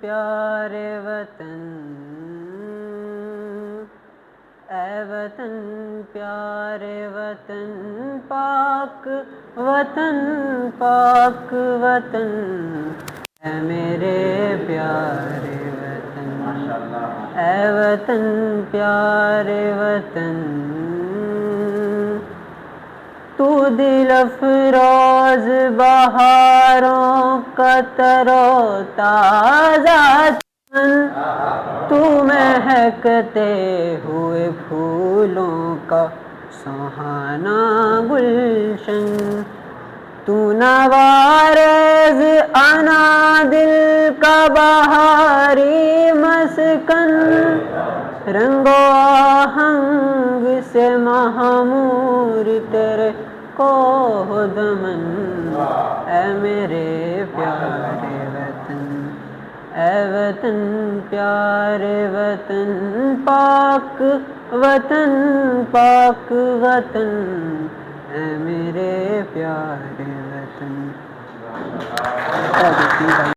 پیارے وطن، اے وطن پیارے وطن، پاک وطن پاک وطن، اے میرے پیارے وطن، اے وطن پیارے وطن، تو دل افروز بہاروں کا تر و تازہ چمن، تو مہکتے ہوئے پھولوں کا سہانا گلشن، تو نوارز انا دل کا بہاری مسکن، رنگ و آہنگ سے معمور تیرے کوہ دمن، اے میرے پیارے وطن، اے وطن پیارے وطن، پاک وطن پاک وطن، اے میرے پیارے وطن۔